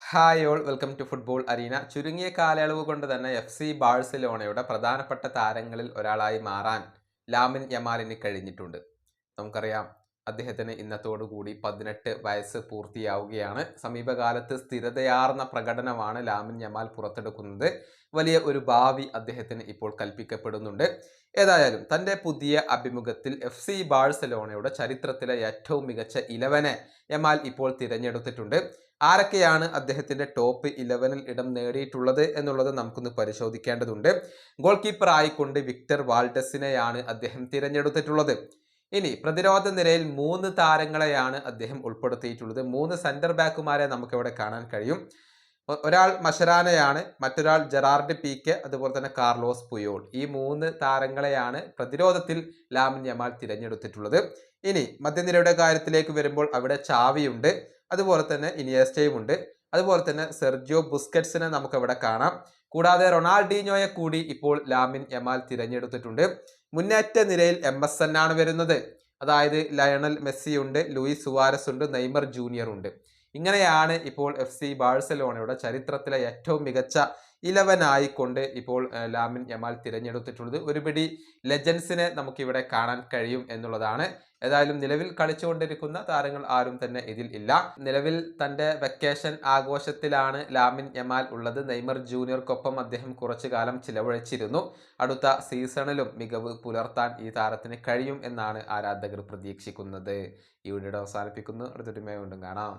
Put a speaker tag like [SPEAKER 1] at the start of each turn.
[SPEAKER 1] Hi all welcome to football arena. ചുരുങ്ങിയ കാലയളവ് കൊണ്ട് തന്നെ FC ബാഴ്സലോണയുടെ പ്രധാനപ്പെട്ട താരങ്ങളിൽ ഒരാളായി മാറാൻ ലാമിൻ യമാലിന് കഴിഞ്ഞിട്ടുണ്ട്. നമുക്കറിയാം, അദ്ദേഹത്തിന് ഇന്നത്തോടുകൂടി 18 വയസ്സ് പൂർത്തിയാവുകയാണ്. സമീപകാലത്ത് സ്ഥിരതയാർന്ന പ്രകടനമാണ് ലാമിൻ യമാൽ പുറത്തെടുക്കുന്നത്. വലിയ ഒരു ഭാവി അദ്ദേഹത്തിന് ഇപ്പോൾ കൽപ്പിക്കപ്പെടുന്നുണ്ട്. ഏതായാലും തൻ്റെ പുതിയ അഭിമുഖത്തിൽ FC ബാഴ്സലോണയുടെ ചരിത്രത്തിലെ ഏറ്റവും മികച്ച 11 യമാൽ ഇപ്പോൾ തിരഞ്ഞെടുത്തിട്ടുണ്ട്. ആരൊക്കെയാണ് അദ്ദേഹത്തിന്റെ ടോപ്പ് 11 ഇടം നേടിയിട്ടുള്ളത് എന്നുള്ളത് നമുക്കൊന്ന് പരിശോധിക്കേണ്ടതുണ്ട്. ഗോൾ കീപ്പർ ആയിക്കൊണ്ട് വിക്ടർ വാൽഡസിനെയാണ് അദ്ദേഹം തിരഞ്ഞെടുത്തിട്ടുള്ളത്. ഇനി പ്രതിരോധ നിരയിൽ 3 താരങ്ങളെയാണ് അദ്ദേഹം ഉൾപ്പെടുത്തിയിട്ടുള്ളത്. 3 സെന്റർ ബാക്കുമാരെ നമുക്കിവിടെ കാണാൻ കഴിയും. ഒരാൾ മഷരാനയാണ്, മറ്റൊരാൾ ജെറാർഡ് പീക്കെ, അതുപോലെ തന്നെ കാർലോസ് പുയോൾ. ഈ 3 താരങ്ങളെയാണ് പ്രതിരോധത്തിൽ ലാമിൻ യമാൽ തിരഞ്ഞെടുത്തിട്ടുള്ളത്. ഇനി മധ്യനിരയുടെ കാര്യത്തിലേക്ക് വരുമ്പോൾ അവിടെ ചാവിയുണ്ട്, അതുപോലെ തന്നെ ഇനിയസ്റ്റയും ഉണ്ട്, അതുപോലെ തന്നെ സെർജിയോ ബുസ്കറ്റ്സിനെ നമുക്ക് അവിടെ കാണാം. കൂടാതെ റൊണാൾഡീഞ്ഞോയെ കൂടി ഇപ്പോൾ ലാമിൻ യമാൽ തിരഞ്ഞെടുത്തിട്ടുണ്ട്. മുന്നേറ്റ നിരയിൽ MSN ആണ് വരുന്നത്. അതായത് ലയണൽ മെസ്സി ഉണ്ട്, ലൂയിസ് സുവാരസ് ഉണ്ട്, നെയ്മർ ജൂനിയർ ഉണ്ട്. ഇങ്ങനെയാണ് ഇപ്പോൾ FC ബാഴ്സലോണയുടെ ചരിത്രത്തിലെ ഏറ്റവും മികച്ച 11 ആയിക്കൊണ്ട് ഇപ്പോൾ ലാമിൻ യമാൽ തിരഞ്ഞെടുത്തിട്ടുള്ളത്. ഒരുപിടി ലെജൻസിനെ നമുക്കിവിടെ കാണാൻ കഴിയും എന്നുള്ളതാണ്. ഏതായാലും നിലവിൽ കളിച്ചുകൊണ്ടിരിക്കുന്ന താരങ്ങൾ ആരും തന്നെ ഇതിൽ ഇല്ല. നിലവിൽ തൻ്റെ വെക്കേഷൻ ആഘോഷത്തിലാണ് ലാമിൻ യമാൽ ഉള്ളത്. നെയ്മർ ജൂനിയർക്കൊപ്പം അദ്ദേഹം കുറച്ചു കാലം ചിലവഴിച്ചിരുന്നു. അടുത്ത സീസണിലും മികവ് പുലർത്താൻ ഈ താരത്തിന് കഴിയും എന്നാണ് ആരാധകർ പ്രതീക്ഷിക്കുന്നത്. ഈ വീഡിയോ അവസാനിപ്പിക്കുന്നു. അടുത്തൊരു വീണ്ടും കാണാം.